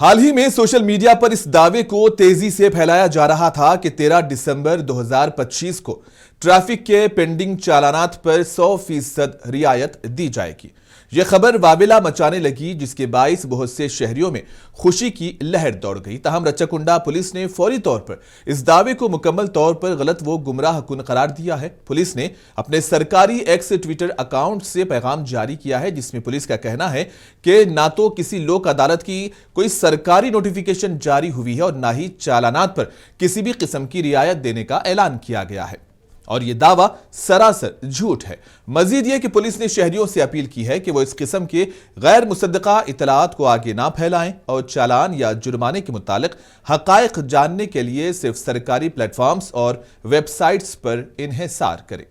हाल ही में social media पर इस दावे को तेजी से फैलाया जा रहा था कि 13 दिसंबर 2025 को ट्रैफिक के पेंडिंग चालानात पर 100% रियायत दी जाएगी। यह खबर वाविला मचाने लगी, जिसके बाइस बहुत से शहरियों में खुशी की लहर दौड़ गई। ताहम रचाकुंडा पुलिस ने फौरी तौर पर इस दावे को मुकम्मल तौर पर गलत व गुमराह कुन करार दिया है। पुलिस ने अपने सरकारी एक्स ट्विटर अकाउंट से पैगाम जारी किया है, जिसमें पुलिस का कहना है कि ना तो किसी लोक अदालत की कोई सरकारी नोटिफिकेशन जारी हुई है और ना ही चालानात पर किसी भी किस्म की रियायत देने का ऐलान किया गया है, और यह दावा सरासर झूठ है। मजीद यह कि पुलिस ने शहरियों से अपील की है कि वो इस किस्म के गैर मुसद्दका इतलात को आगे ना फैलाएं और चालान या जुर्माने के मुतालिक हकायक जानने के लिए सिर्फ सरकारी प्लेटफॉर्म्स और वेबसाइट्स पर इन्हिसार करें।